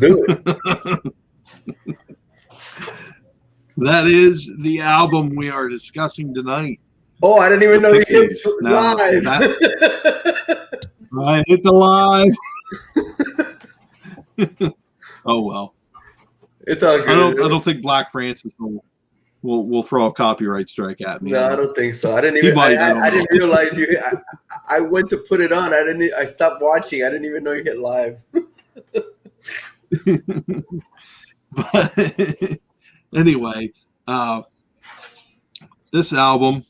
do it. That is the album we are discussing tonight. Oh, I didn't even know you hit Now, live. I hit the live. Oh well, it's all good. I don't think Black Francis will throw a copyright strike at me. No, I don't think so. I didn't even. I didn't realize you. I went to put it on. I stopped watching. I didn't even know you hit live. But anyway, this album,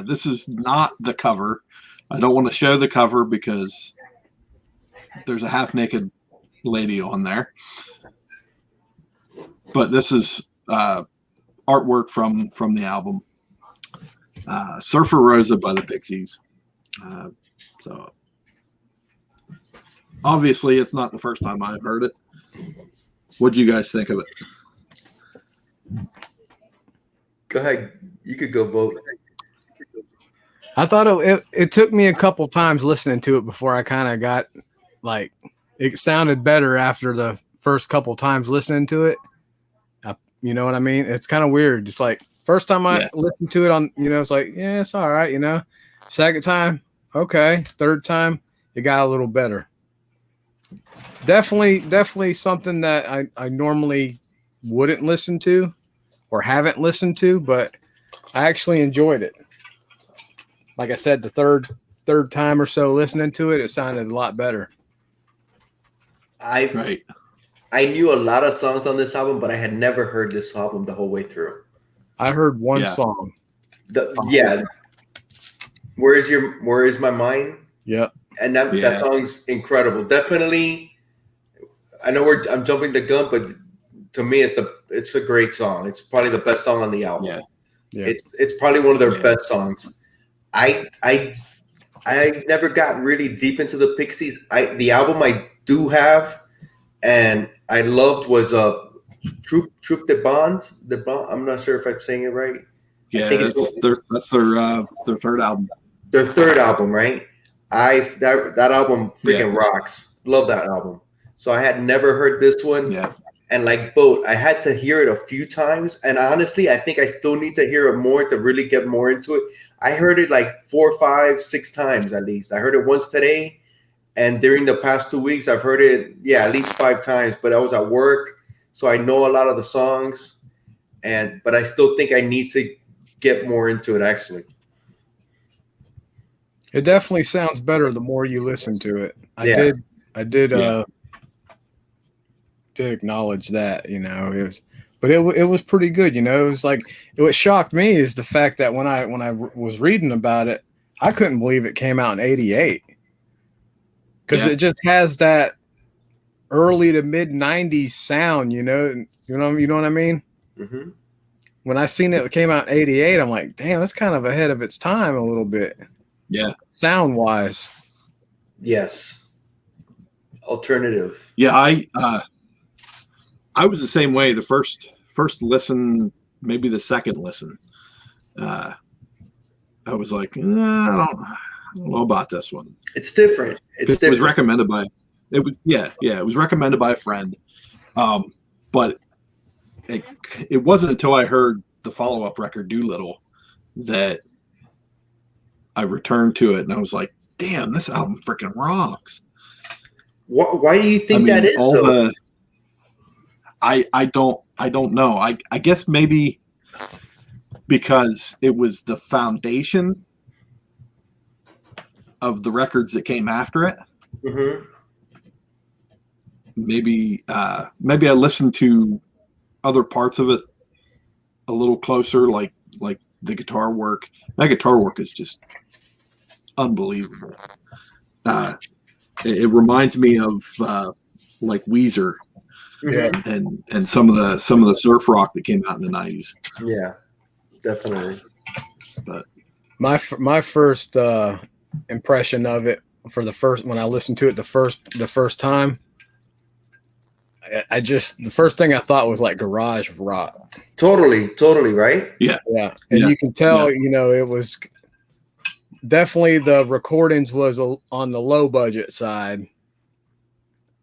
this is not the cover. I don't want to show the cover because there's a half-naked lady on there. But this is artwork from the album. Surfer Rosa by the Pixies. So obviously it's not the first time I've heard it. What do you guys think of it? Go ahead. You could go vote. I thought it took me a couple times listening to it before I kind of got like it sounded better after the first couple times listening to it. You know what I mean? It's kind of weird. Just like first time I listened to it on, it's like, yeah, it's all right. Second time, okay. Third time, it got a little better. Definitely something that I normally wouldn't listen to or haven't listened to, but I actually enjoyed it. Like I said, the third time or so listening to it, it sounded a lot better. I knew a lot of songs on this album, but I had never heard this album the whole way through. I heard one song. Where is my mind? Yep. And that song's incredible. Definitely. I know I'm jumping the gun, but to me, it's a great song. It's probably the best song on the album. Yeah. It's probably one of their best songs. I never got really deep into the Pixies. The album I do have and I loved was Troop de Bond. I'm not sure if I'm saying it right. Yeah, that's their third album. Their third album, right? That album freaking rocks. Love that album. So I had never heard this one. Yeah. And like Boat, I had to hear it a few times. And honestly, I think I still need to hear it more to really get more into it. I heard it like 4, 5, 6 times at least. I heard it once today. And during the past 2 weeks, I've heard it, at least 5 times. But I was at work, so I know a lot of the songs. But I still think I need to get more into it, actually. It definitely sounds better the more you listen to it. I did acknowledge that, it was pretty good. It was like what shocked me is the fact that when I was reading about it, I couldn't believe it came out in '88 because it just has that early to mid '90s sound. You know what I mean? Mm-hmm. When I seen it came out in '88, I'm like, damn, that's kind of ahead of its time a little bit. Yeah, sound wise. Yes. Alternative. Yeah, I was the same way. The first listen, maybe the second listen, I was like, I don't know about this one. It's different. It was recommended by. It was recommended by a friend, but it wasn't until I heard the follow-up record Doolittle that I returned to it, and I was like, damn, this album freaking rocks. Why do you think that is? I don't know. I guess maybe because it was the foundation of the records that came after it. Mm-hmm. Maybe I listened to other parts of it a little closer, like the guitar work. That guitar work is just unbelievable. It reminds me of like Weezer, and some of the surf rock that came out in the '90s. Yeah, definitely. But my first impression of it when I listened to it the first time, the first thing I thought was like garage rock. Totally, right? Yeah. And you can tell, it was definitely the recordings was on the low budget side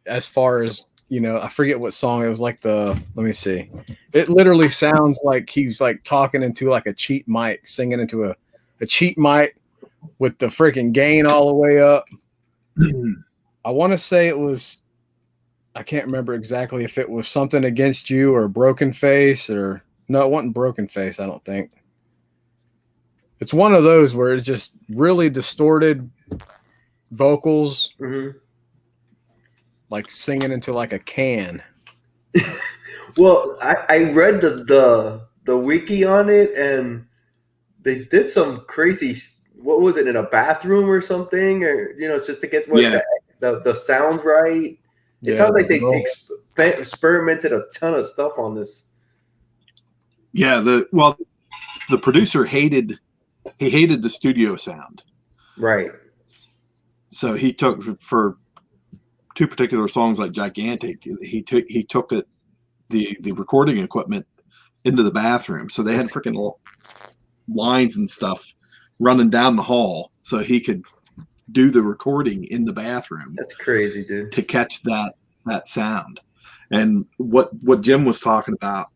as far as, I forget what song it was. Like let me see. It literally sounds like he's like talking into like a cheap mic, singing into a cheap mic with the freaking gain all the way up. I want to say it was, I can't remember exactly if it was Something Against You or Broken Face, or no, it wasn't Broken Face, I don't think. It's one of those where it's just really distorted vocals, like singing into like a can. Well, I read the wiki on it, and they did some crazy. What was it, in a bathroom or something, or just to get the sound right? It sounds like they experimented a ton of stuff on this. Yeah, the producer hated the studio sound. Right. So he took, for two particular songs like Gigantic, he took the recording equipment into the bathroom. So they had freaking lines and stuff running down the hall so he could do the recording in the bathroom. That's crazy, dude. To catch that sound. And what Jim was talking about,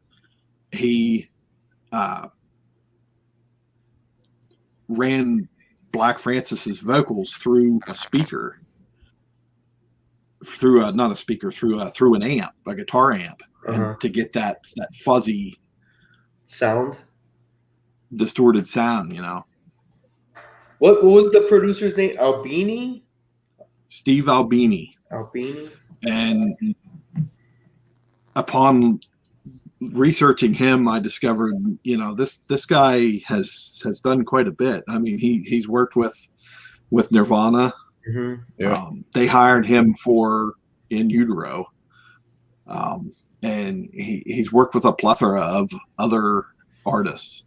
he ran Black Francis's vocals through a speaker, through an amp, a guitar amp, and to get that fuzzy sound, distorted sound. What was the producer's name? Albini? Steve Albini. And upon researching him, I discovered, this guy has done quite a bit. I mean, he's worked with Nirvana. They hired him for In Utero, and he's worked with a plethora of other artists,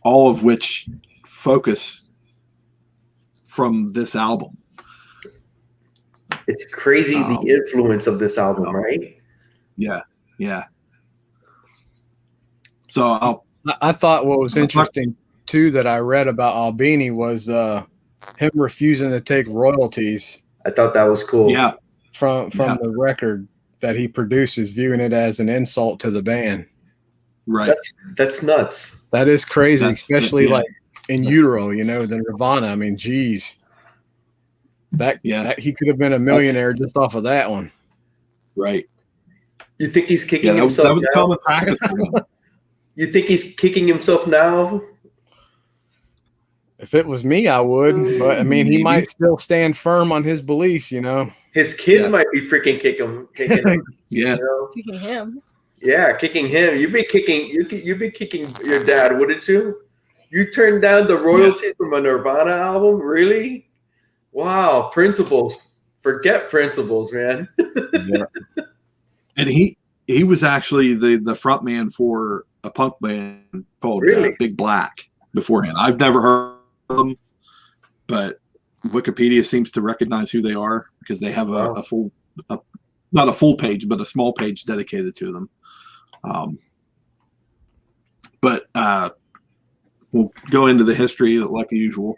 all of which focus from this album. It's crazy, the influence of this album, right? Yeah. So I thought what was interesting too that I read about Albini was him refusing to take royalties. I thought that was cool. Yeah. From the record that he produces, viewing it as an insult to the band. Right. That's nuts. That is crazy, especially like In Utero, the Nirvana. I mean, geez. That he could have been a millionaire just off of that one. Right. You think he's kicking himself? That was common practice. You think he's kicking himself now? If it was me, I would. But I mean, he might still stand firm on his beliefs. His kids might be freaking kicking him. Kicking him. Yeah, kicking him. You'd be kicking your dad, wouldn't you? You turned down the royalties from a Nirvana album, really? Wow, principles. Forget principles, man. And he was actually the front man for a punk band called Big Black beforehand. I've never heard of them, but Wikipedia seems to recognize who they are because they have a full, not a full page, but a small page dedicated to them. But we'll go into the history like usual.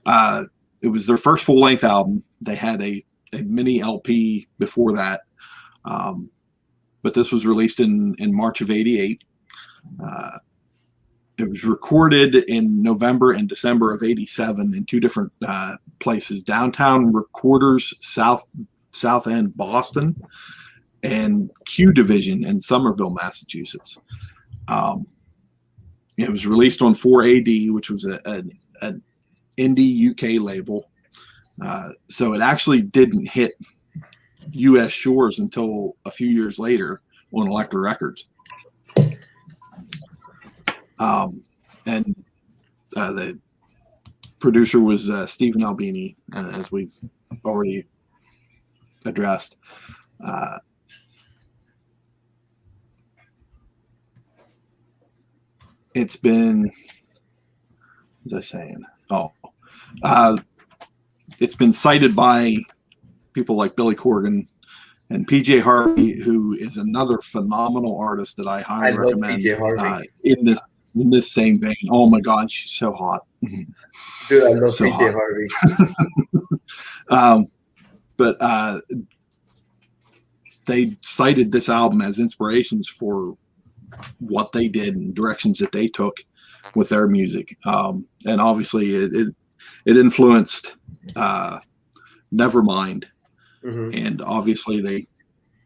It was their first full-length album. They had a mini LP before that, but this was released in March of '88. It was recorded in November and December of '87 in two different places: Downtown Recorders, South End, Boston, and Q Division in Somerville, Massachusetts. It was released on 4AD, which was an indie UK label. So it actually didn't hit US shores until a few years later on Elektra Records. And the producer was Stephen Albini, as we've already addressed. It's been, what was I saying? It's been cited by people like Billy Corgan and PJ Harvey, who is another phenomenal artist that I highly recommend. PJ Harvey. In this same vein. Oh my God, she's so hot. Dude, I love so PJ Harvey. But they cited this album as inspirations for what they did and directions that they took with their music. And obviously it influenced Nevermind. And obviously they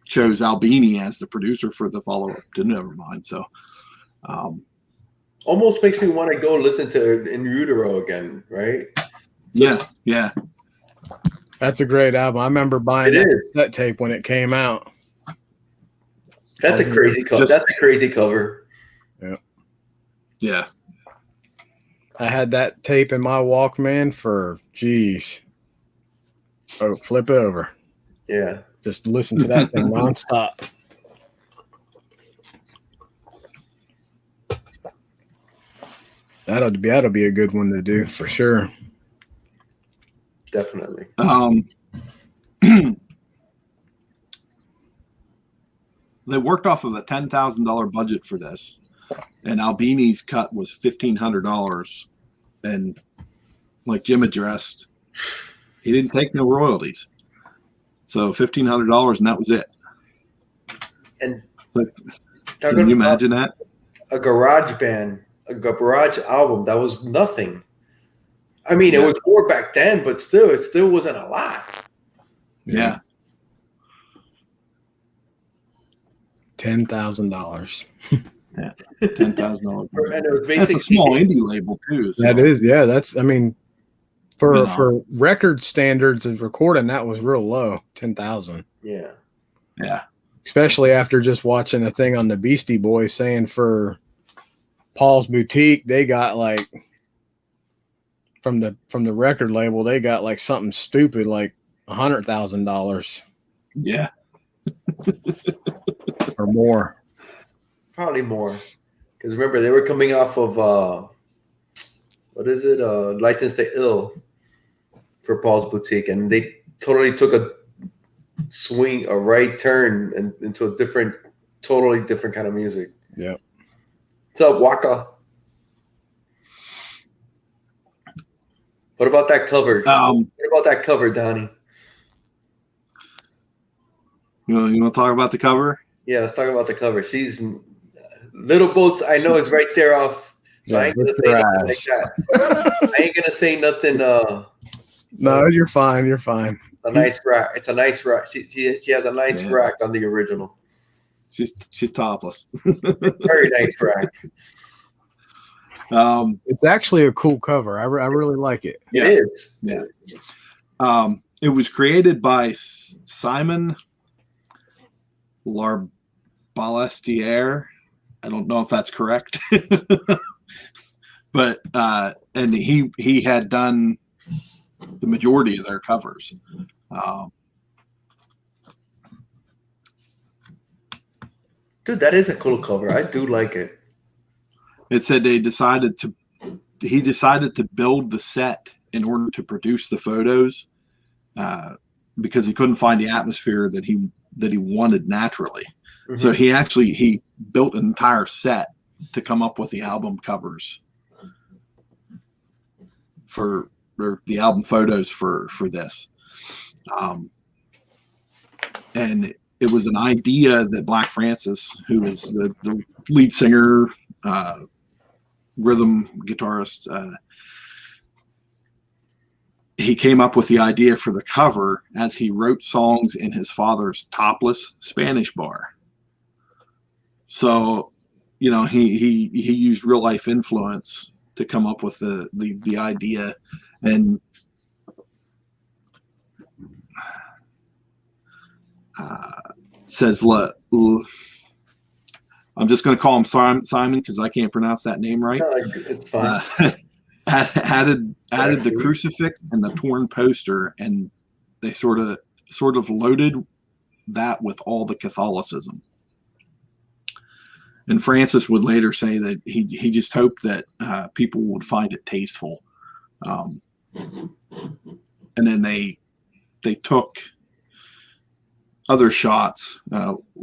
chose Albini as the producer for the follow-up to Nevermind. So almost makes me want to go listen to In Utero again, right? Yeah. That's a great album. I remember buying that tape when it came out. That's a crazy cover. That's a crazy cover. Yeah. I had that tape in my Walkman for, flip over. Yeah. Just listen to that thing nonstop. That'll be a good one to do for sure. Definitely. They worked off of a $10,000 budget for this, and Albini's cut was $1,500. And like Jim addressed, he didn't take no royalties, so $1,500, and that was it. And can you imagine that? A garage band, a garage album, that was nothing. I mean, it was more back then, but still, it still wasn't a lot. Yeah. $10,000. Yeah, $10,000. And it was basically, that's a small indie label too. So. That is, yeah. That's, I mean, for record standards of recording, that was real low. 10,000. Yeah. Especially after just watching a thing on the Beastie Boys saying for Paul's Boutique, they got like from the record label, they got like something stupid like $100,000. Yeah. Or more. Probably more. Because remember, they were coming off of License to Ill for Paul's Boutique, and they totally took a right turn into a totally different kind of music. Yeah. What's up, Waka? What about that cover? What about that cover, Donnie? You want to talk about the cover? Yeah, let's talk about the cover. She's Little Boats. I know is right there off. So I ain't gonna say nothing like that. I ain't gonna say nothing. No, you're fine. You're fine. A nice rack. It's a nice rack. She has a nice rack on the original. She's topless. Very nice rack. It's actually a cool cover. I really like it. It is. Yeah. It was created by Simon Balestier. I don't know if that's correct, but and he had done the majority of their covers. Dude, that is a cool cover. I do like it. It said he decided to build the set in order to produce the photos because he couldn't find the atmosphere that he wanted naturally. Mm-hmm. So he built an entire set to come up with the album covers or the album photos for this. And it was an idea that Black Francis, who is the lead singer, rhythm guitarist, he came up with the idea for the cover as he wrote songs in his father's topless Spanish bar. So, he used real life influence to come up with the idea. And says, I'm just going to call him Simon because I can't pronounce that name right. No, it's fine. Added the crucifix and the torn poster, and they sort of loaded that with all the Catholicism. And Francis would later say that he just hoped that people would find it tasteful. And then they took other shots,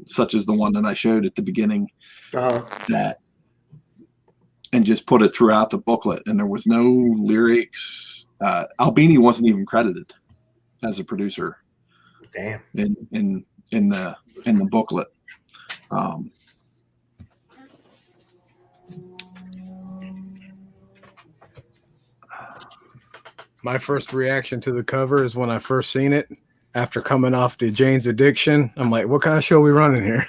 such as the one that I showed at the beginning, and just put it throughout the booklet. And there was no lyrics. Albini wasn't even credited as a producer. Damn. In the in the booklet. My first reaction to the cover is when I first seen it after coming off the Jane's Addiction. I'm like, what kind of show we running here?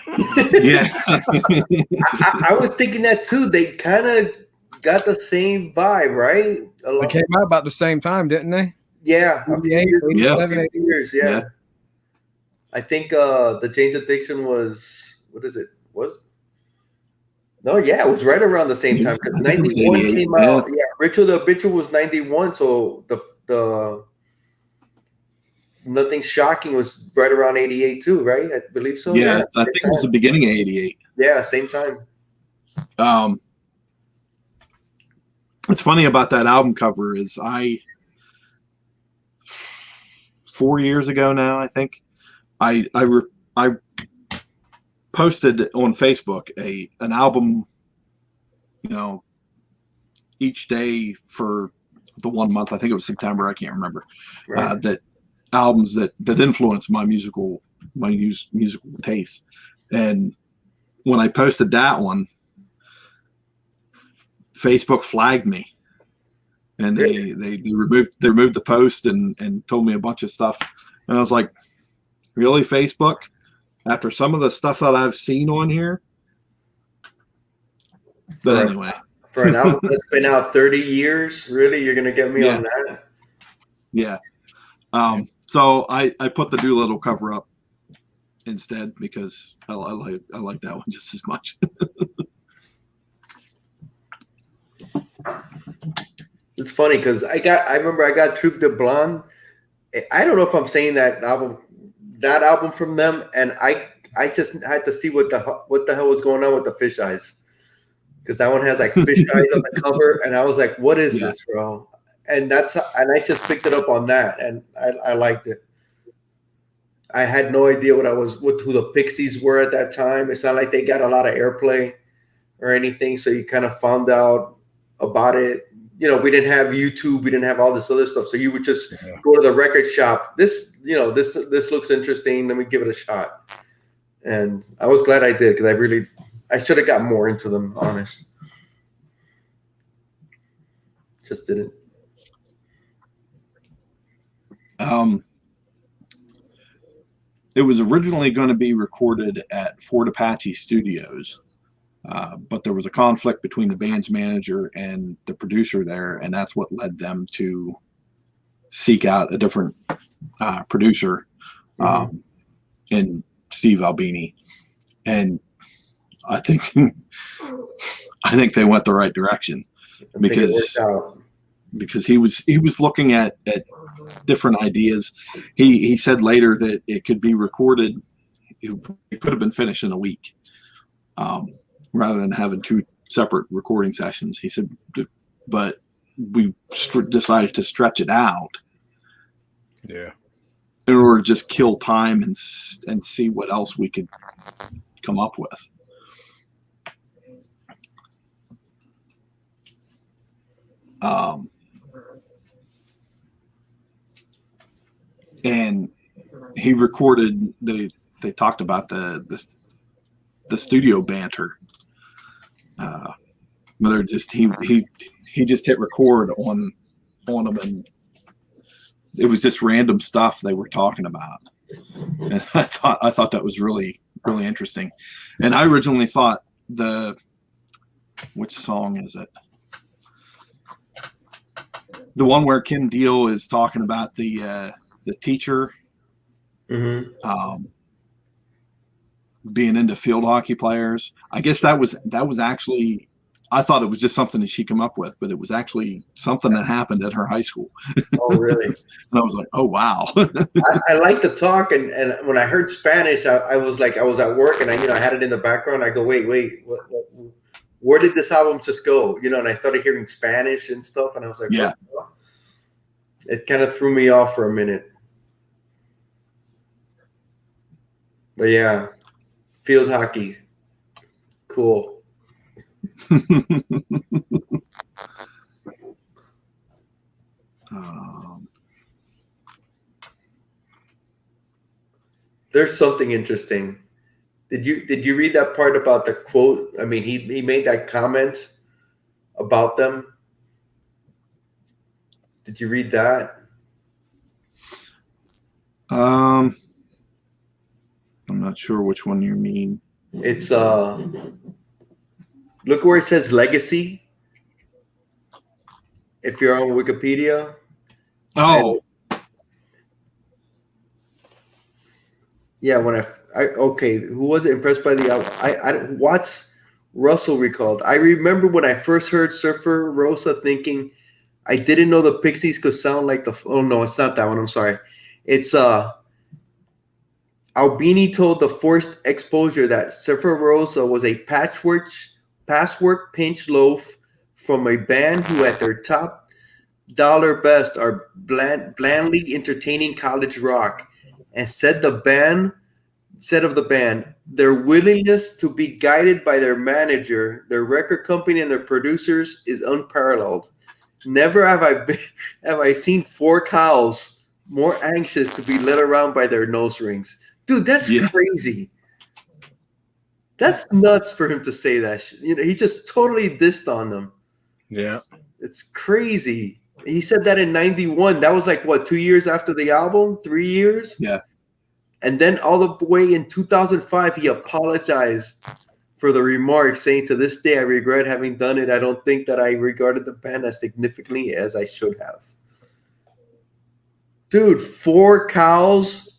Yeah. I was thinking that too. They kind of got the same vibe, right? They came out about the same time, didn't they? Yeah, a few 88, years, 87, a few years, yeah. I think the Jane's Addiction was, what is it? It was right around the same time because 91 came out. Yeah, Ritual the Habitual was 91, so the Nothing Shocking was right around 88 too, right? I believe so. Yeah, I think it was the beginning of 88. Yeah, same time. What's funny about that album cover is 4 years ago now, I think, I posted on Facebook an album, each day for the 1 month. I think it was September. I can't remember. Right. That albums that influenced my musical taste. And when I posted that one, Facebook flagged me, and they removed the post and told me a bunch of stuff. And I was like, really, Facebook? After some of the stuff that I've seen on here? But anyway. For an album that's been out 30 years, really? You're going to get me on that? Yeah. So I put the Doolittle cover up instead because I like that one just as much. It's funny because I remember I got Troupe de Blonde. I don't know if I'm saying that album from them, and I just had to see what the hell was going on with the fish eyes, because that one has like fish eyes on the cover, and I was like, what is this, bro? And I just picked it up on that, and I liked it. I had no idea who the Pixies were at that time. It's not like they got a lot of airplay or anything, so you kind of found out about it. We didn't have YouTube, we didn't have all this other stuff, so you would just go to the record shop. This looks interesting. Let me give it a shot. And I was glad I did, because I should have got more into them. Honest, just didn't. It was originally going to be recorded at Fort Apache Studios, but there was a conflict between the band's manager and the producer there, and that's what led them to seek out a different producer, in Steve Albini. And I think they went the right direction, because he was looking at different ideas. He said later that it could be recorded, it could have been finished in a week, rather than having two separate recording sessions. He said, but we decided to stretch it out, in order to just kill time and see what else we could come up with. And he recorded. They talked about the studio banter. Whether just he just hit record on them, and it was just random stuff they were talking about. And I thought that was really, really interesting. And I originally thought which song is it? The one where Kim Deal is talking about the teacher being into field hockey players. I guess that was actually, I thought it was just something that she came up with, but it was actually something that happened at her high school. Oh, really? And I was like, oh, wow. I like to talk, and when I heard Spanish, I was like, I was at work, and I had it in the background. I go, wait, where did this album just go? And I started hearing Spanish and stuff, and I was like, yeah. What? It kind of threw me off for a minute. But yeah, field hockey, cool. There's something interesting. Did you read that part about the quote? I mean, he made that comment about them. Did you read that? I'm not sure which one you mean. It's look where it says legacy. If you're on Wikipedia. Oh, Yeah, when I okay, who was impressed by the album? Watts Russell recalled. I remember when I first heard Surfer Rosa thinking I didn't know the Pixies could sound like the. Oh no, it's not that one. I'm sorry. It's Albini told the Forced Exposure that Surfer Rosa was a patchwork pinch loaf from a band who at their top dollar best are blandly entertaining college rock, and said of the band, their willingness to be guided by their manager, their record company, and their producers is unparalleled. Never have I seen four cows more anxious to be led around by their nose rings. Dude, that's yeah. crazy. That's nuts for him to say that. He just totally dissed on them. Yeah. It's crazy. He said that in 91. That was like, what, 2 years after the album? 3 years? Yeah. And then all the way in 2005, he apologized for the remarks, saying, to this day, I regret having done it. I don't think that I regarded the band as significantly as I should have. Dude, four cows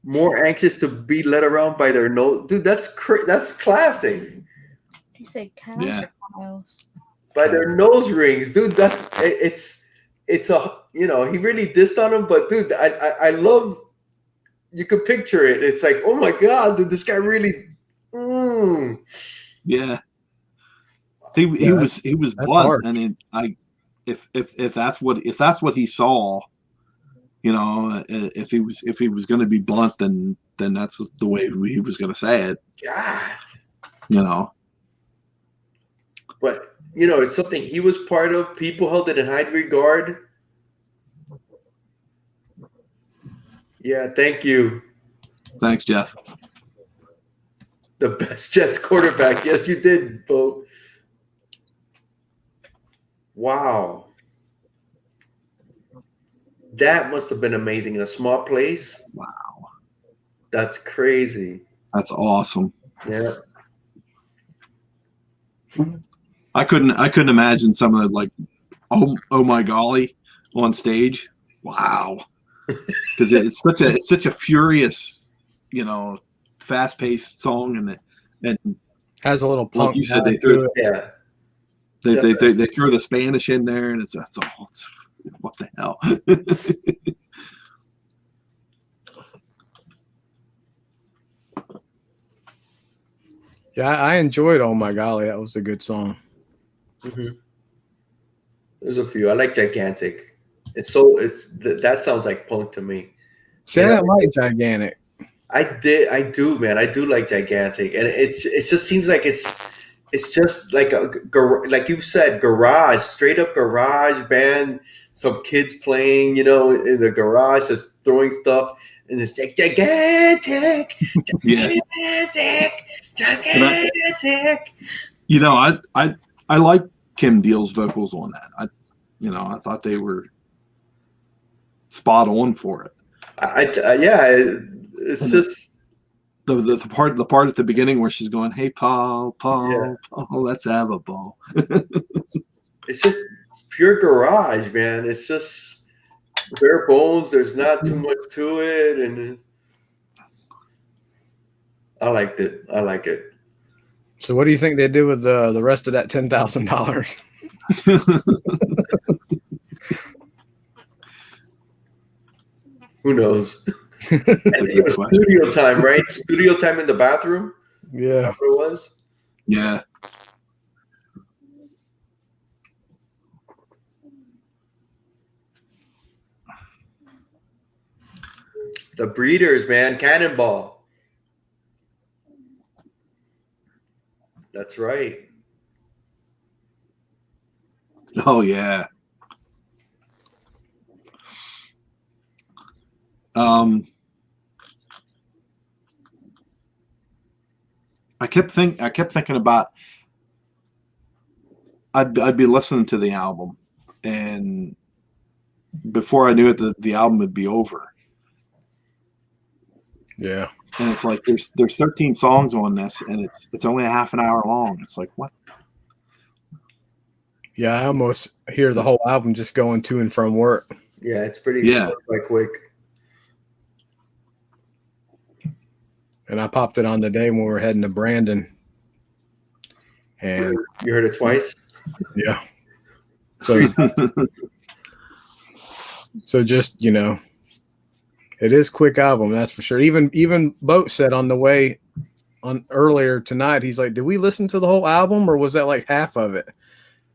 more anxious to be led around by their nose. Dude, that's classic. He said cows Yeah. or cows? By their nose rings. Dude, it's a, he really dissed on him, but dude, I love, you could picture it. It's like, oh my God, dude, this guy really, Yeah. He was blunt, hard. and if that's what he saw, if he was going to be blunt, then that's the way he was going to say it. God. But it's something he was part of. People held it in high regard. Yeah, thank you. Thanks, Jeff. The best Jets quarterback. Yes, you did, Bo. Wow. That must have been amazing in a small place. Wow. That's crazy. That's awesome. Yeah. I couldn't imagine some of the, like, oh my golly on stage. Wow. Because it's such a furious, fast-paced song, and Has a little punk. like you said, they through it. Yeah. they throw the Spanish in there, and it's what the hell. Yeah, I enjoyed Oh My Golly. That was a good song. Mm-hmm. There's a few. I like Gigantic. That sounds like punk to me. See, I didn't like Gigantic. I do, man. I do like Gigantic, and it just seems like it's just like like you said, garage, straight up garage band. Some kids playing, in the garage, just throwing stuff, and it's like gigantic. I like Kim Deal's vocals on that. I thought they were spot on for it. It's and just the part at the beginning where she's going, "Hey, Paul, Yeah. let's have a ball." It's just pure garage, man. It's just bare bones. There's not too much to it, and I liked it. I like it. So, what do you think they did with the rest of that $10,000? Who knows? That's a It good was question. studio time, right? Studio time in the bathroom. Yeah. That's what it was. Yeah. The Breeders, man, Cannonball. That's right. Oh yeah. I kept thinking about I'd be listening to the album, and before I knew it, the album would be over. Yeah. And it's like there's 13 songs on this, and it's only a half an hour long. It's like, what? Yeah, I almost hear the whole album just going to and from work. Yeah, it's pretty quite quick. And I popped it on the day when we were heading to Brandon. And you heard it twice? Yeah. So just, you know, it is quick album, that's for sure. Even Boat said on the way on earlier tonight, he's like, did we listen to the whole album or was that like half of it?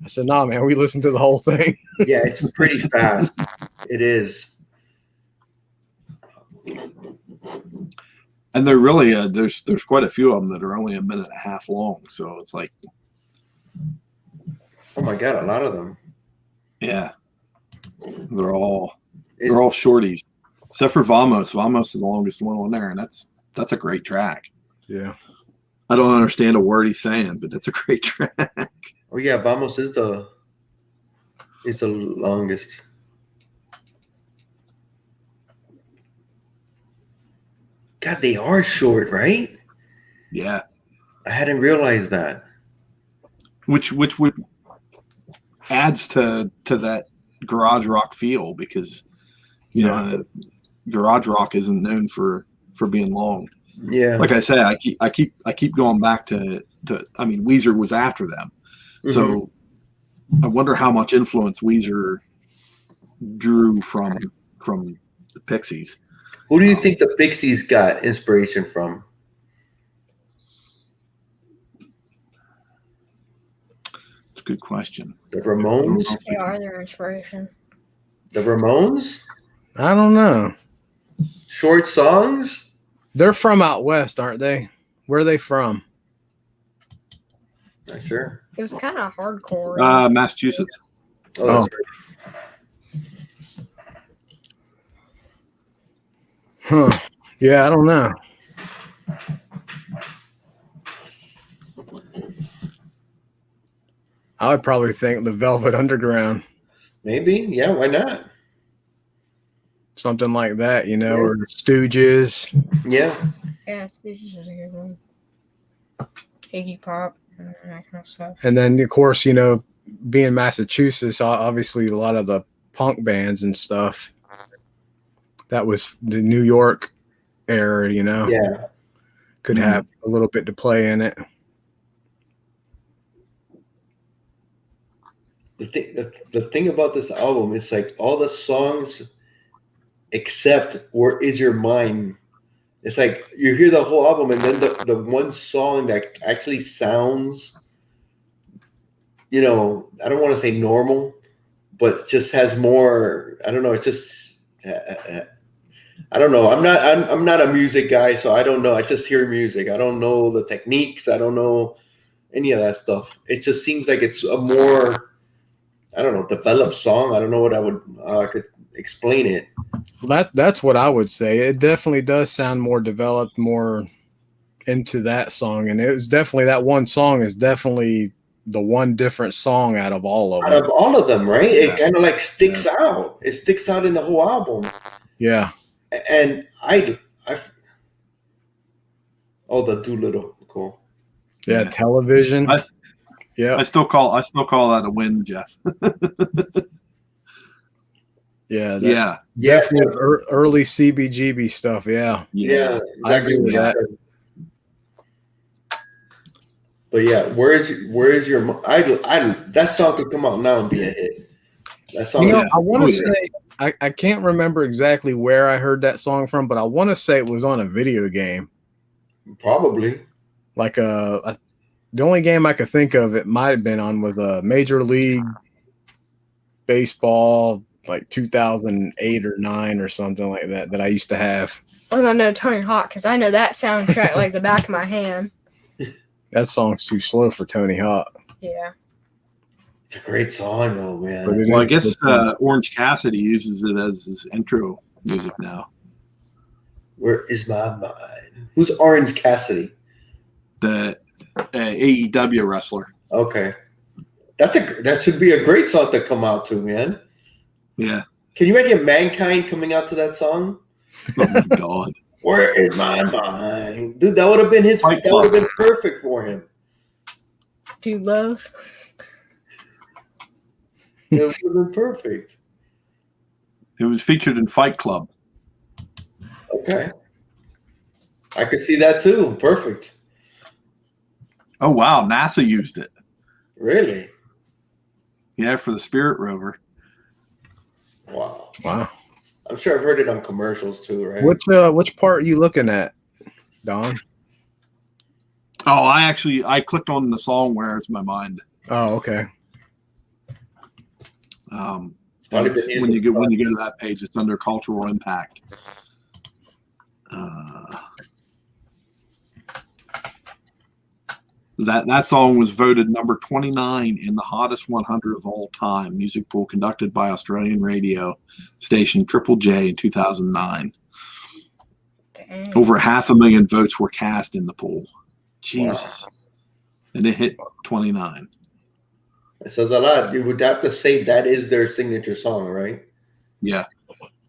I said, nah, man, we listened to the whole thing. Yeah, it's pretty fast. It is. And they're really there's quite a few of them that are only a minute and a half long. So it's like, oh my God, a lot of them. Yeah, they're all shorties, except for Vamos. Vamos is the longest one on there, and that's a great track. Yeah, I don't understand a word he's saying, but that's a great track. Oh yeah, Vamos is the longest. God, they are short, right? Yeah, I hadn't realized that. Which would adds to that garage rock feel, because you know garage rock isn't known for being long. Yeah, like I said, I keep going back to I mean, Weezer was after them, so I wonder how much influence Weezer drew from the Pixies. Who do you think the Pixies got inspiration from? It's a good question. The Ramones? They are their inspiration. The Ramones? I don't know. Short songs? They're from out west, aren't they? Where are they from? Not sure. It was kind of hardcore. Massachusetts. Oh, that's right. Huh. Yeah, I don't know. I would probably think the Velvet Underground. Maybe. Yeah, why not? Something like that, you know, or the Stooges. Yeah. Yeah, Stooges is a good one. Iggy Pop and that kind of stuff. And then, of course, you know, being Massachusetts, obviously a lot of the punk bands and stuff. That was the New York era, you know. Yeah. Could have a little bit to play in it. The thing about this album is like all the songs except Where Is Your Mind. It's like you hear the whole album and then the one song that actually sounds, you know, I don't want to say normal, but just has more, I don't know, it's just I don't know. I'm not a music guy, so I don't know. I just hear music. I don't know the techniques. I don't know any of that stuff. It just seems like it's a more, I don't know, developed song. I don't know what I could explain it. That's what I would say. It definitely does sound more developed, more into that song, and it was definitely that one song is definitely the one different song out of all of them. Out of all of them, right? Yeah. It kind of like sticks out. It sticks out in the whole album. Yeah. And the Doolittle, cool. Yeah, Television. I still call that a win, Jeff. Yeah. Definitely early CBGB stuff. Yeah. Yeah. Exactly. I agree with that. But yeah, where is your? That song could come out now and be a hit. That song. You know, I want to say I can't remember exactly where I heard that song from, but I want to say it was on a video game. Probably. Like the only game I could think of it might have been on was a Major League Baseball, like 2008 or 9 or something like that I used to have. I'm gonna know Tony Hawk because I know that soundtrack like the back of my hand. That song's too slow for Tony Hawk. Yeah. It's a great song, though, man. Well, I guess Orange Cassidy uses it as his intro music now. Where is my mind? Who's Orange Cassidy? The AEW wrestler. Okay. That should be a great song to come out to, man. Yeah. Can you imagine Mankind coming out to that song? Oh my God. Where is my mind? Dude, that would have been that would have been perfect for him. Dude loves. It would have been perfect. It was featured in Fight Club. Okay. I could see that too. Perfect. Oh wow, NASA used it. Really? Yeah, for the Spirit rover. Wow. Wow. I'm sure I've heard it on commercials too, right? Which part are you looking at, Don? Oh, I clicked on the song "Where Is My Mind." Oh, okay. When you go to that page, it's under cultural impact. That song was voted number 29 in the hottest 100 of all time music poll conducted by Australian radio station Triple J in 2009. Dang. Over 500,000 votes were cast in the poll. Jesus. Wow. And it hit 29. It says a lot. You would have to say that is their signature song, right? Yeah.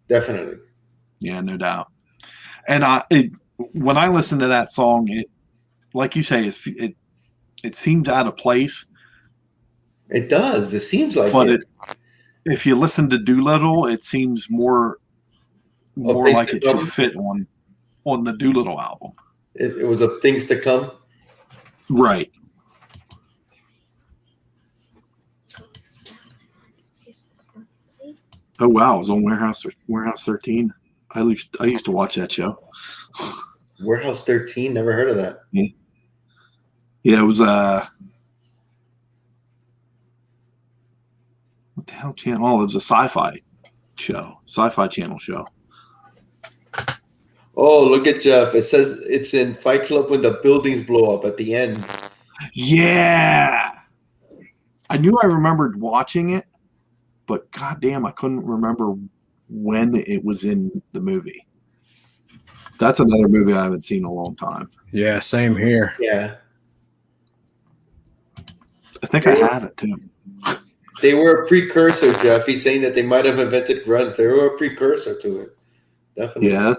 Definitely. Yeah, no doubt. And when I listen to that song, it, like you say, it seems out of place. It does. It seems like but it. If you listen to Doolittle, it seems more like it should fit on the Doolittle album. It was of Things to Come. Right. Oh wow, it was on Warehouse 13. I used to watch that show. Warehouse 13, never heard of that. Yeah, it was what the hell channel? Oh, it was a sci-fi channel show. Oh, look at Jeff. It says it's in Fight Club when the buildings blow up at the end. Yeah. I knew I remembered watching it, but goddamn, I couldn't remember when it was in the movie. That's another movie I haven't seen in a long time. Yeah, same here. Yeah. I think I have it too. They were a precursor, Jeff. He's saying that they might have invented grunge. They were a precursor to it. Definitely. Yeah.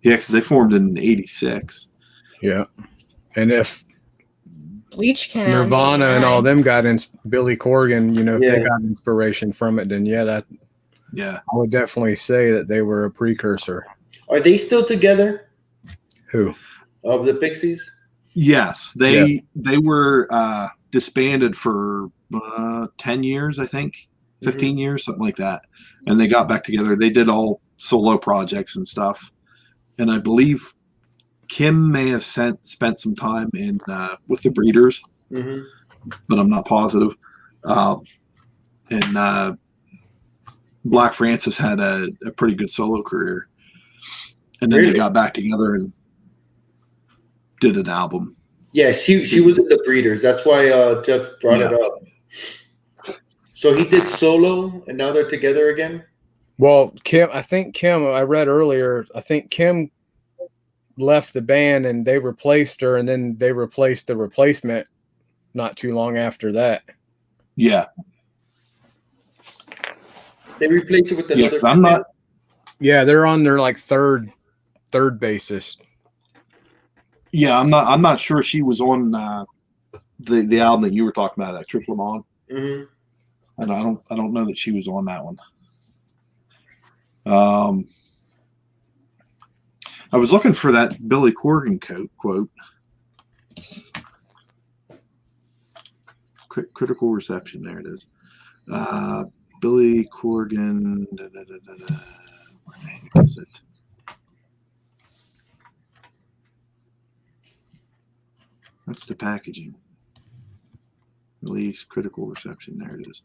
Yeah, because they formed in '86. Yeah. And if Bleach came out Nirvana and all them got Billy Corgan, if Yeah. they got inspiration from it, then Yeah. I would definitely say that they were a precursor. Are they still together? Who? Of the Pixies? Yes, they were disbanded for 10 years, I think, 15 years, something like that. And they got back together. They did all solo projects and stuff. And I believe Kim may have spent some time in with the Breeders, but I'm not positive. And Black Francis had a pretty good solo career. And then they got back together and did an album. Yeah, she was in the Breeders. That's why Jeff brought it up. So he did solo, and now they're together again? Well, I read earlier, I think Kim left the band and they replaced her, and then they replaced the replacement not too long after that. Yeah. They replaced it with another. I'm not. Yeah, they're on their like third bassist. Yeah, I'm not sure she was on the album that you were talking about, that Triple Mon. And I don't know that she was on that one. I was looking for that Billy Corgan quote. Critical reception. There it is. Billy Corgan. Where is it? That's the packaging. Release, critical reception. There it is.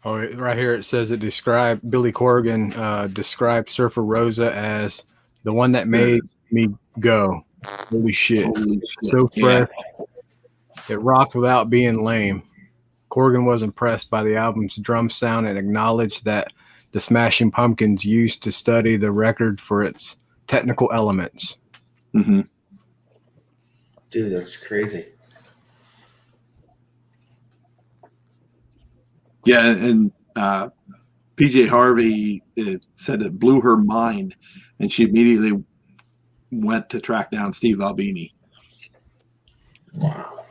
Oh, right here it says Billy Corgan described Surfer Rosa as the one that made me go. Holy shit. So fresh. It rocked without being lame. Corgan was impressed by the album's drum sound and acknowledged that the Smashing Pumpkins used to study the record for its technical elements. Mm-hmm. Dude, that's crazy. Yeah, and PJ Harvey said it blew her mind, and she immediately went to track down Steve Albini. Wow.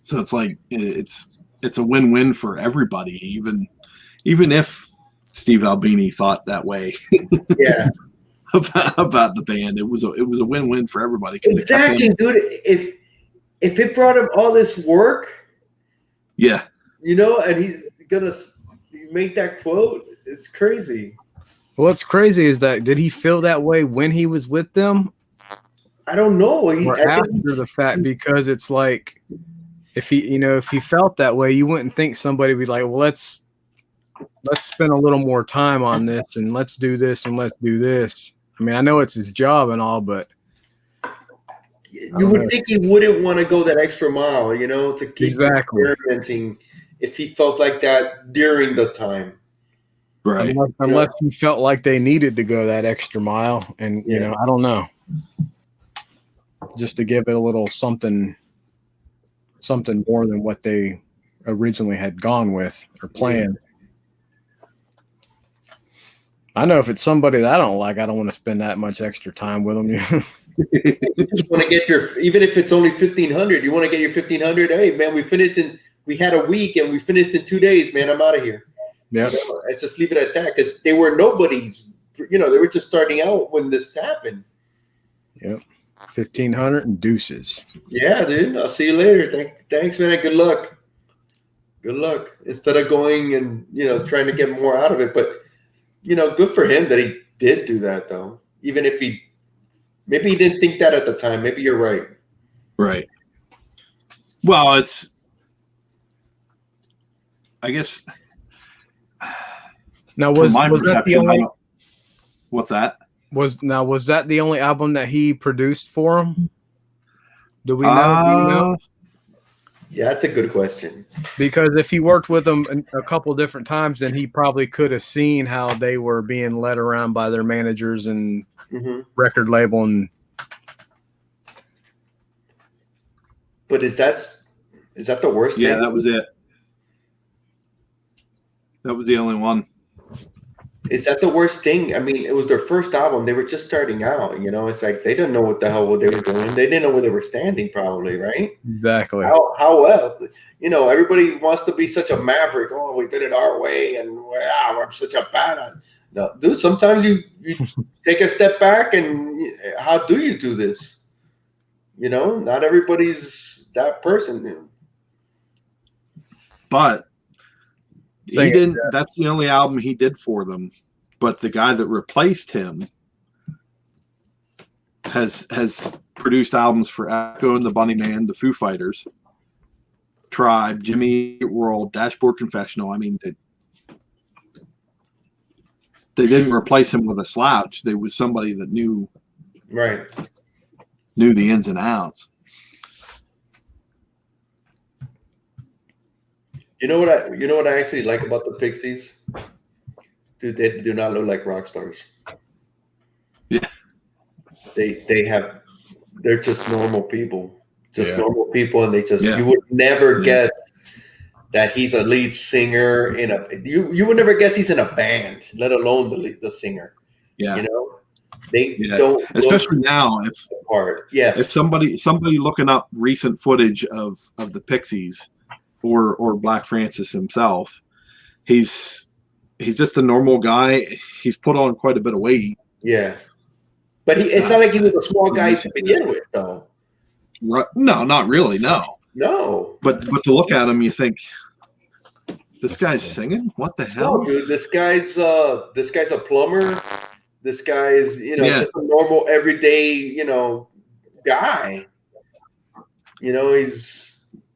So it's like it's a win-win for everybody, even if Steve Albini thought that way. Yeah. about the band, it was a win-win for everybody. Exactly, dude. If it brought him all this work, yeah, and he's gonna make that quote, it's crazy. What's crazy is that did he feel that way when he was with them? I don't know. Or after the fact, because it's like if he felt that way, you wouldn't think somebody would be like, well, let's spend a little more time on this and let's do this and let's do this. I mean, I know it's his job and all, but you would think he wouldn't want to go that extra mile, to keep experimenting if he felt like that during the time. Right. Unless he felt like they needed to go that extra mile. And, I don't know. Just to give it a little something more than what they originally had gone with or planned. I know if it's somebody that I don't like, I don't want to spend that much extra time with them. You just want to get even if it's only 1,500, you want to get your 1,500. Hey, man, we had a week and we finished in 2 days, man. I'm out of here. Yeah. Let's just leave it at that because they were nobodies. They were just starting out when this happened. Yep. 1,500 and deuces. Yeah, dude. I'll see you later. Thanks, man. Good luck. Good luck. Instead of going and, trying to get more out of it. But, good for him that he did do that, though. Even if maybe he didn't think that at the time. Maybe you're right. Right. Well, I guess. Now, was that the only? What's that? Was that the only album that he produced for him? Do we know? Do you know? Yeah, that's a good question. Because if he worked with them a couple different times, then he probably could have seen how they were being led around by their managers and record label. And but is that the worst? Yeah, thing? that was it. That was the only one. Is that the worst thing? I mean, it was their first album. They were just starting out, It's like they didn't know what the hell they were doing. They didn't know where they were standing, probably, right? Exactly. How well? Everybody wants to be such a maverick. Oh, we did it our way, and we're such a badass. No, dude. Sometimes you take a step back, and how do you do this? Not everybody's that person. But he didn't. That's the only album he did for them. But the guy that replaced him has produced albums for Echo and the Bunnymen, the Foo Fighters, Tribe, Jimmy Eat World, Dashboard Confessional. I mean, they didn't replace him with a slouch. There was somebody that knew the ins and outs. You know what I actually like about the Pixies? Dude, they do not look like rock stars. Yeah. They're just normal people. Normal people, and you would never guess that he's a lead singer you would never guess he's in a band, let alone the singer. Yeah. They don't, especially now if somebody looking up recent footage of the Pixies or Black Francis himself, he's just a normal guy. He's put on quite a bit of weight. Yeah. But it's not like he was a small guy to begin with, though. No, not really. No. But to look at him, you think, this guy's singing? What the hell? No, dude, this guy's a plumber. This guy's, just a normal everyday, guy.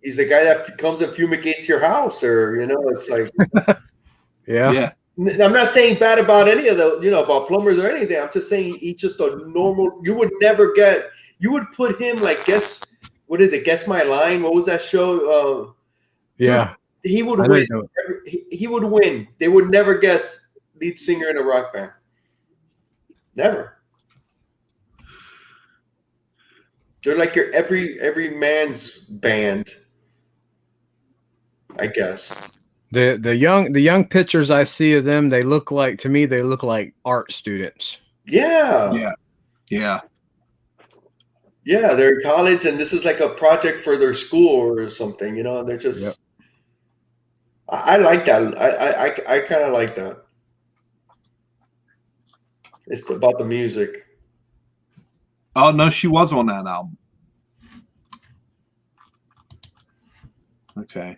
He's the guy that comes and fumigates your house, or it's like, yeah. I'm not saying bad about any of those, about plumbers or anything. I'm just saying he's just a normal. You would never get. You would put him like guess what is it? Guess My Line. What was that show? Yeah, He would I know win. you know. He would win. They would never guess lead singer in a rock band. Never. They're like your every man's band, I guess. The young pictures I see of them, they look like art students. Yeah. Yeah. Yeah. Yeah, they're in college, and this is like a project for their school or something. You know, they're just. Yep. I like that. I kind of like that. It's about the music. Oh no, she was on that album. Okay.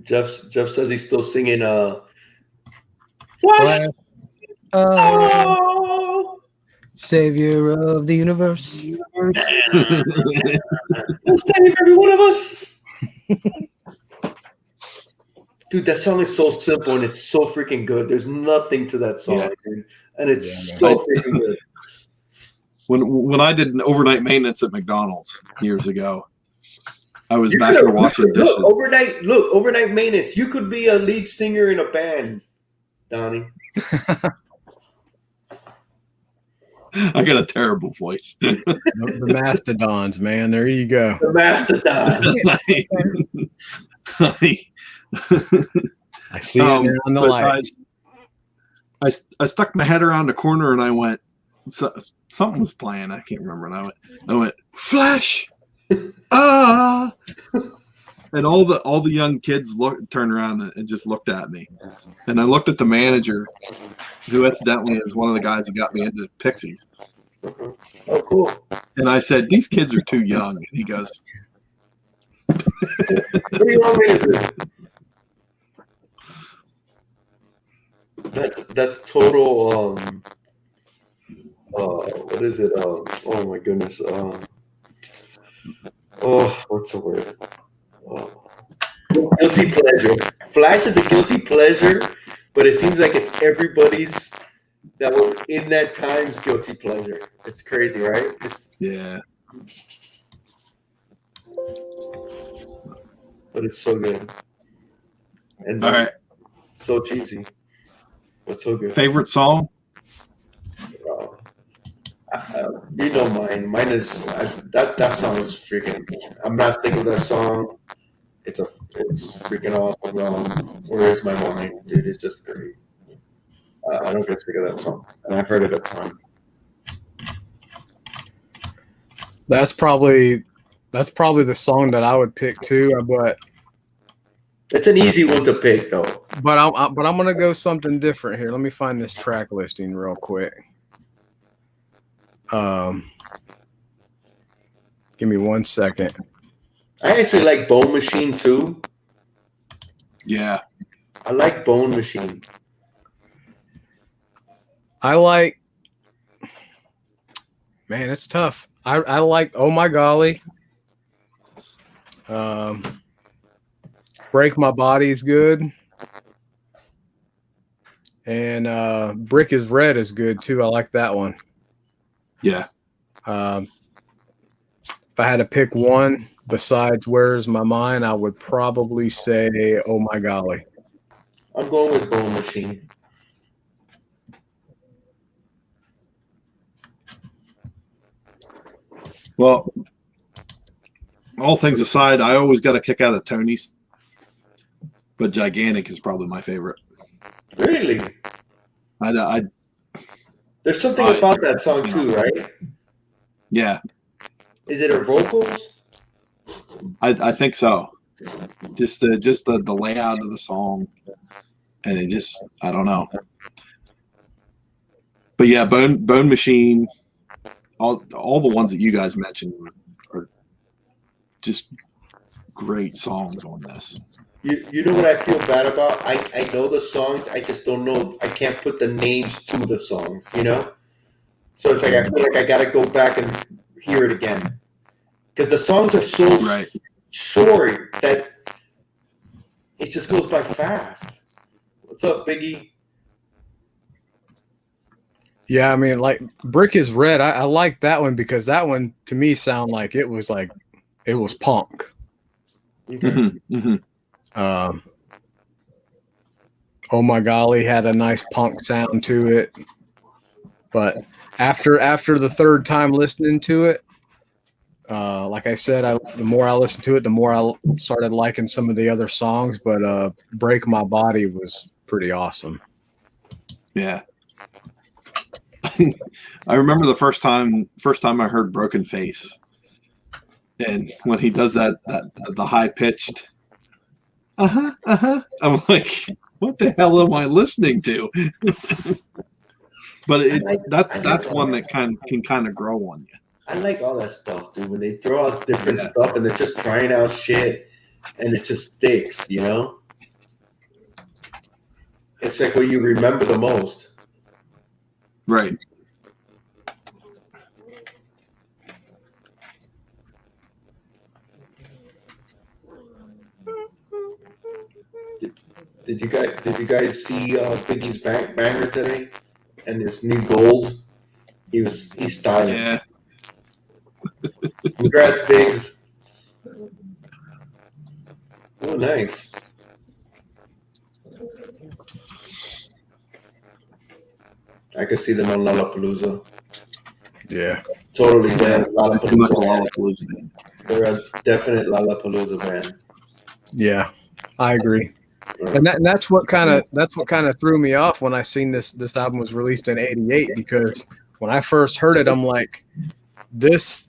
Jeff says he's still singing. Flash. Flash. Oh, savior of the universe. We'll save every one of us. Dude, that song is so simple and it's so freaking good. There's nothing to that song, dude. And it's so freaking good. When I did an overnight maintenance at McDonald's years ago, I was back there watching dishes. Overnight maintenance. You could be a lead singer in a band, Donnie. I got a terrible voice. The Mastodons, man. There you go. The Mastodons. I see it now on the lights. I stuck my head around the corner and I went. Something was playing. I can't remember. And I went Flash. And all the young kids turned around and just looked at me. And I looked at the manager, who incidentally is one of the guys who got me into Pixies. Oh, cool. And I said, "These kids are too young." And he goes, "What do you want me to do?" That's total. What is it? Oh my goodness. What's the word? Guilty pleasure. Flash is a guilty pleasure, but it seems like it's everybody's that was in that time's guilty pleasure. It's crazy, right? Yeah. But it's so good. And all right. So cheesy. But so good. Favorite song? You know mine. Mine is that song is freaking. I'm not sick of that song. It's freaking awesome. Where is my mind, dude? It's just great. I don't get sick of that song, and I've heard it a ton. That's probably the song that I would pick too. But it's an easy one to pick, though. But I'm gonna go something different here. Let me find this track listing real quick. Give me 1 second. I actually like Bone Machine too. Yeah. I like Bone Machine. I like, man, it's tough. I like Oh My Golly. Break My Body is good. And Brick is Red is good too. I like that one. Yeah. If I had to pick one besides Where's My Mind, I would probably say Oh My Golly. I'm going with Bone Machine. Well, all things aside, I always got a kick out of Tony's, but Gigantic is probably my favorite. Really? There's something about that song too, right? Yeah. Is it her vocals? I think so. Just the layout of the song, and it just I don't know. But yeah, Bone Machine, all the ones that you guys mentioned are just great songs on this. You know what I feel bad about? I know the songs, I just don't know. I can't put the names to the songs, you know? So it's like I feel like I got to go back and hear it again. Because the songs are so short that it just goes by fast. What's up, Biggie? Yeah, I mean, like Brick is Red. I like that one because that one to me sound like it was punk. Okay. Mm-hmm, mm-hmm. Oh My Golly had a nice punk sound to it, but after the third time listening to it, like I said, the more I listened to it, the more I started liking some of the other songs. But "Break My Body" was pretty awesome. Yeah. I remember the first time I heard Broken Face, and when he does that the high pitched, I'm like, what the hell am I listening to? But that's one that can kind of grow on you. I like all that stuff, dude. When they throw out different stuff and they're just trying out shit and it just sticks, you know? It's like what you remember the most. Right. Did you guys see Biggie's banger today and his new gold? He's styling. Yeah. Congrats, Biggs. Oh, nice. I could see them on Lollapalooza. Yeah, Totally, Yeah. Lollapalooza. They're a definite Lollapalooza band. yeah, I agree. And that's what kind of threw me off when I seen this album was released in '88, because when I first heard it, I'm like, this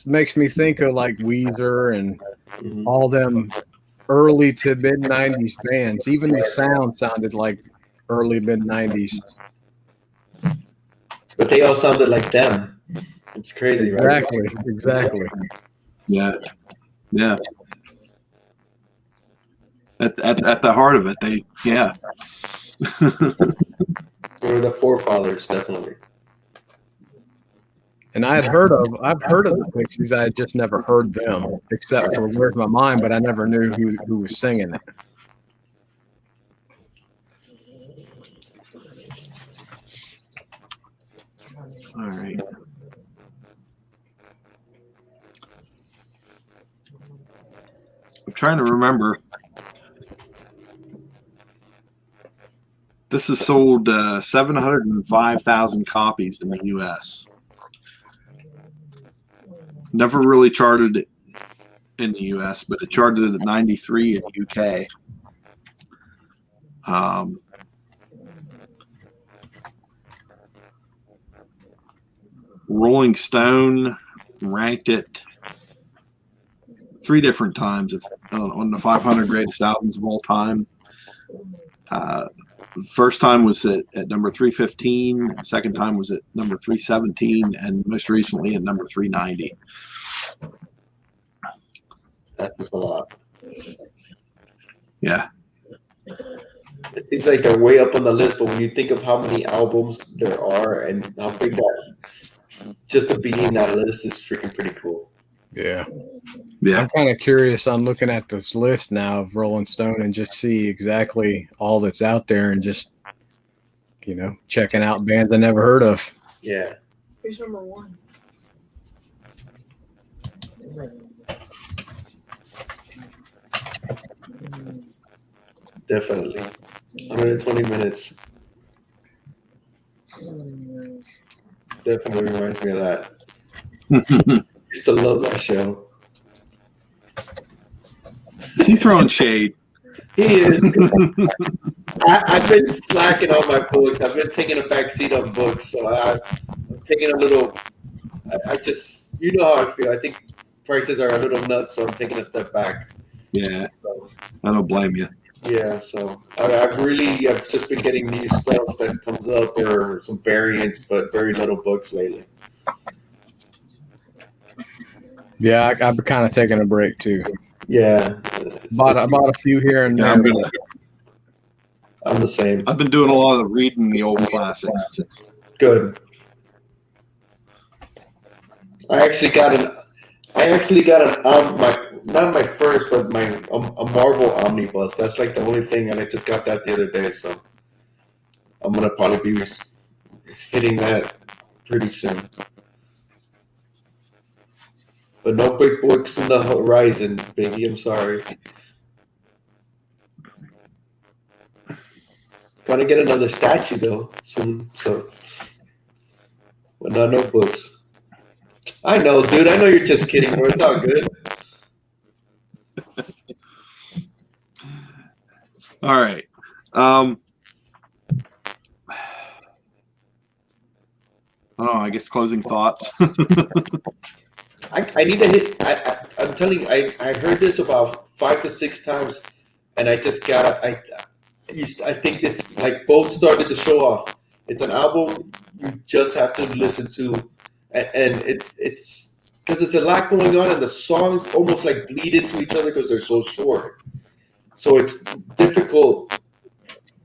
makes me think of like Weezer and all them early to mid '90s bands. Even the sound sounded like early mid '90s. But they all sounded like them. It's crazy, right? Exactly. Yeah. Yeah. At the heart of it, they They were the forefathers, definitely. And I've heard of the Pixies. I had just never heard them, except for "Where's My Mind," but I never knew who was singing it. all right. I'm trying to remember. This has sold 705,000 copies in the U.S. Never really charted in the U.S., but it charted at 93 in the UK. Rolling Stone ranked it 3 different times on the 500 greatest albums of all time. First time was at number 315. Second time was at number 317, and most recently at number 390. That's just a lot. Yeah. It seems like they're way up on the list, but when you think of how many albums there are and how big that, just to be in that list is freaking pretty cool. Yeah. Yeah. I'm kind of curious on looking at this list now of Rolling Stone and just see exactly all that's out there and just, checking out bands I never heard of. Yeah. Who's number 1? Definitely. 120 minutes. Definitely reminds me of that. Used to love that show. Is he throwing shade? He is. I've been slacking on my books. I've been taking a back seat on books, so I'm taking a little. I just, you know how I feel. I think prices are a little nuts, so I'm taking a step back. Yeah. So, I don't blame you. yeah, so I've just been getting new stuff that comes up, or some variants, but very little books lately. Yeah, I've kind of taking a break too. Yeah, Bought a few here and there. I'm the same. I've been doing a lot of reading the old classics. Good. I actually got not my first, but a Marvel omnibus. That's like the only thing, and I just got that the other day. So I'm gonna probably be hitting that pretty soon. But no big books in the horizon, Biggie. I'm sorry. Gonna get another statue though soon. So, but not no books. I know, dude. I know you're just kidding, bro. It's all good. All right. I don't know. I guess closing thoughts. I need to hit. I'm telling you, I heard this about 5 to 6 times, and I just got. I think this like both started the show off. It's an album you just have to listen to, and it's because it's a lot going on, and the songs almost like bleed into each other because they're so short. So it's difficult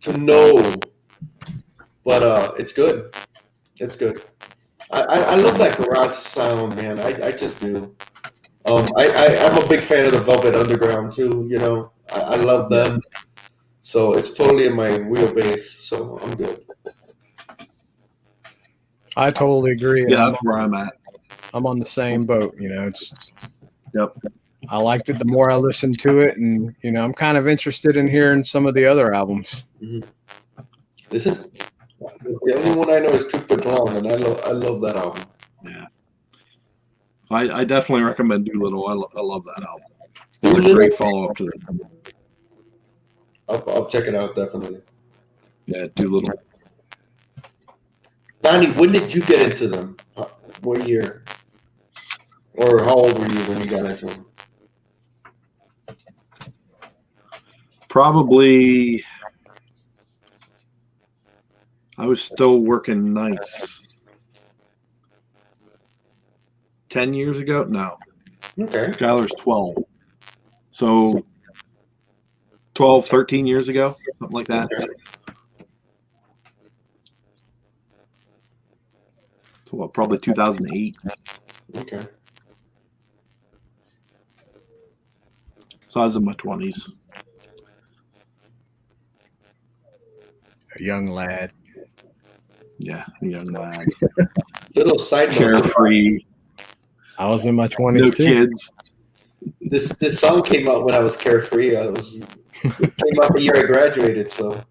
to know, but it's good. It's good. I love that garage sound, man. I just do. I'm a big fan of the Velvet Underground too. You know, I love them. So it's totally in my wheelbase. So I'm good. I totally agree. and Yeah, that's where I'm at. I'm on the same boat. You know, it's Yep. I liked it the more I listened to it, and you know, I'm kind of interested in hearing some of the other albums. Listen, the only one I know is Truth But Wrong, and I love that album. Yeah. I definitely recommend Doolittle. I love that album. It's a Doolittle? great follow up to that. I'll check it out definitely. Yeah, Doolittle. Donnie, when did you get into them? What year? Or how old were you when you got into them? Probably. I was still working nights. 10 years ago? No. Okay. Skylar's 12. So 12, 13 years ago, something like that. Okay. So what, probably 2008. Okay. So I was in my 20s. A young lad. Yeah, a young lad. Little side note. Carefree. I was in my 20s No too. kids. This song came out when I was carefree. It came out the year I graduated, so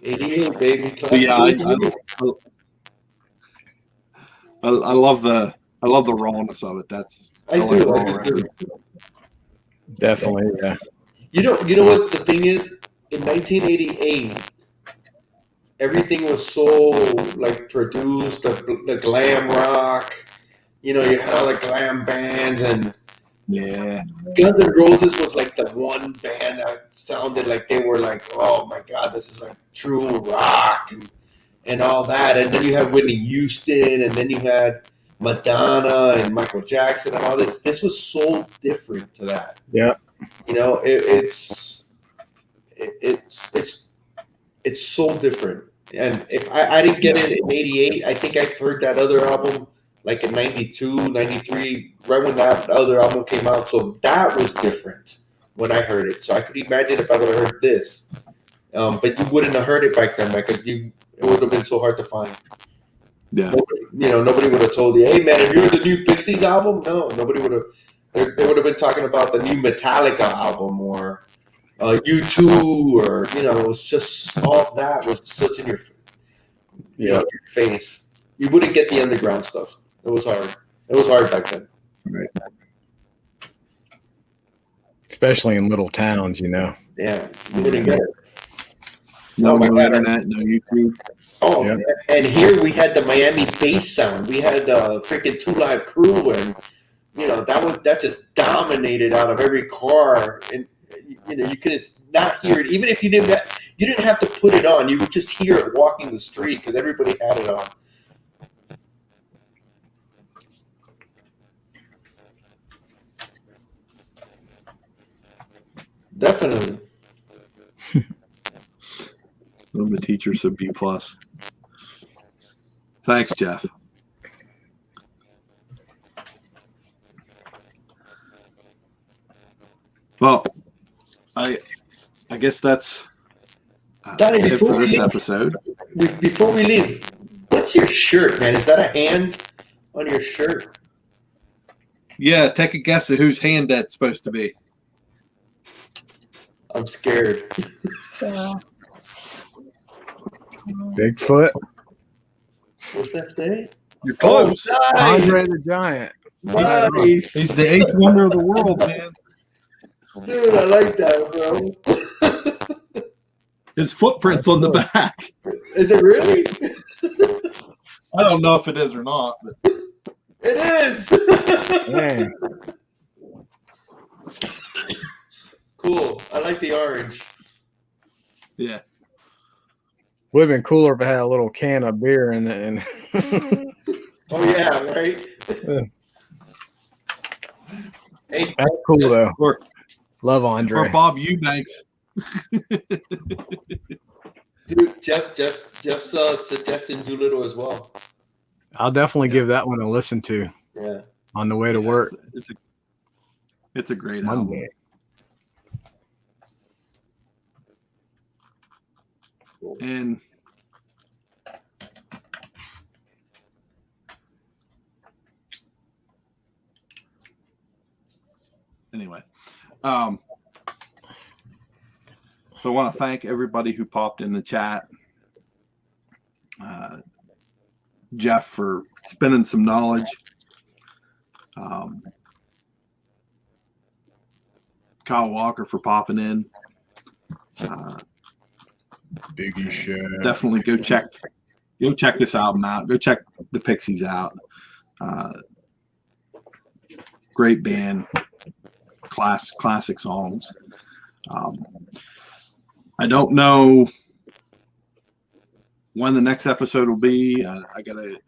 88, baby. But yeah, I love the rawness of it. I like do. raw I do. records. Definitely, yeah. You know what the thing is? In 1988, everything was so like produced, the glam rock. You know, you had all the glam bands, and Yeah. Guns N' Roses was like the one band that sounded like they were like, oh my god, this is like true rock and all that. And then you had Whitney Houston, and then you had Madonna and Michael Jackson and all this. This was so different to that. Yeah. You know, it's so different. And if I didn't get it in 88, I think I heard that other album like in 92, 93, right when that other album came out. So that was different when I heard it. So I could imagine if I would have heard this. But you wouldn't have heard it back then because it would have been so hard to find. Yeah. Nobody would have told you, hey man, have you heard the new Pixies album? No, nobody would have. They would have been talking about the new Metallica album or U2 or, it was just all that was such in your, your face. You wouldn't get the underground stuff. It was hard. It was hard back then. Right. Especially in little towns, you know. Yeah, you wouldn't get it. No internet, no YouTube. Oh, yeah. And here we had the Miami bass sound. We had freaking 2 Live Crew, and that just dominated out of every car. And you could not hear it, even if you didn't have to put it on. You would just hear it walking the street because everybody had it on. Definitely. I'm a teacher, so B+. Thanks, Jeff. Well, I guess that's Donnie, it before for we this leave- episode. Before we leave, what's your shirt, man? Is that a hand on your shirt? Yeah, take a guess at whose hand that's supposed to be. I'm scared. So, Bigfoot. What's that say? You're close. Oh, nice. Andre the Giant. Nice. He's the eighth wonder of the world, man. Dude, I like that, bro. His footprint's on the back. Is it really? I don't know if it is or not, but It is. Dang. Cool. I like the orange. yeah. Would have been cooler if it had a little can of beer in it. And Oh yeah, right. Hey, that's cool though. Or Love Andre. Bob Eubanks. dude, Jeff's suggesting Doolittle as well. I'll definitely give that one a listen to Yeah. on the way to work. It's a great album. Monday. And anyway, so I want to thank everybody who popped in the chat. Jeff for spending some knowledge. Kyle Walker for popping in. Biggie Shack. Definitely go check this album out. Go check the Pixies out. Great band, classic songs. I don't know when the next episode will be. I gotta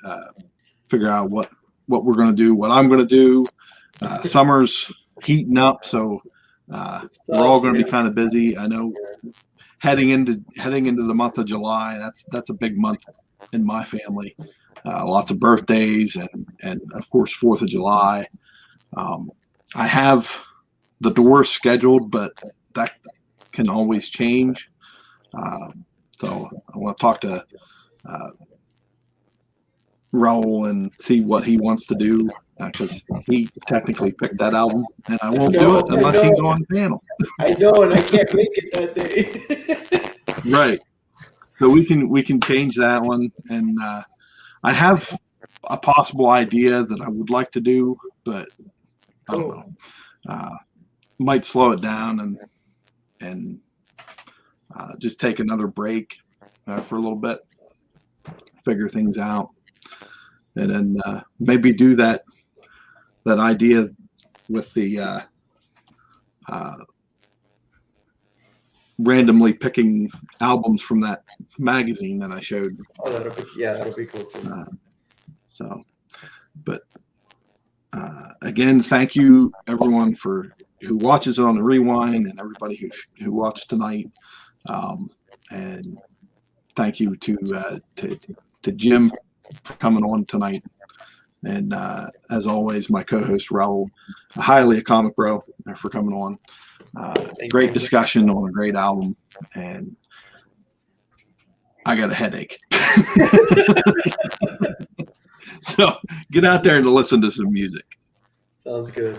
figure out what we're gonna do, what I'm gonna do. Summer's heating up, so we're all gonna be kind of busy. I know heading into the month of July, that's a big month in my family. Lots of birthdays and of course 4th of July. I have the Doors scheduled, but that can always change. So I want to talk to Raul and see what he wants to do, because he technically picked that album, and I won't do it unless he's on panel. I know, and I can't make it that day. Right. So we can change that one, and I have a possible idea that I would like to do, but I don't know. Might slow it down and just take another break for a little bit, figure things out, and then maybe do that idea with the randomly picking albums from that magazine that I showed. Oh, that'll be cool too. But again, thank you everyone who watches it on the rewind, and everybody who watched tonight. And thank you to Jim for coming on tonight. And as always, my co-host Raul, highly a comic bro, for coming on. Great discussion on a great album, and I got a headache. So get out there and listen to some music. Sounds good.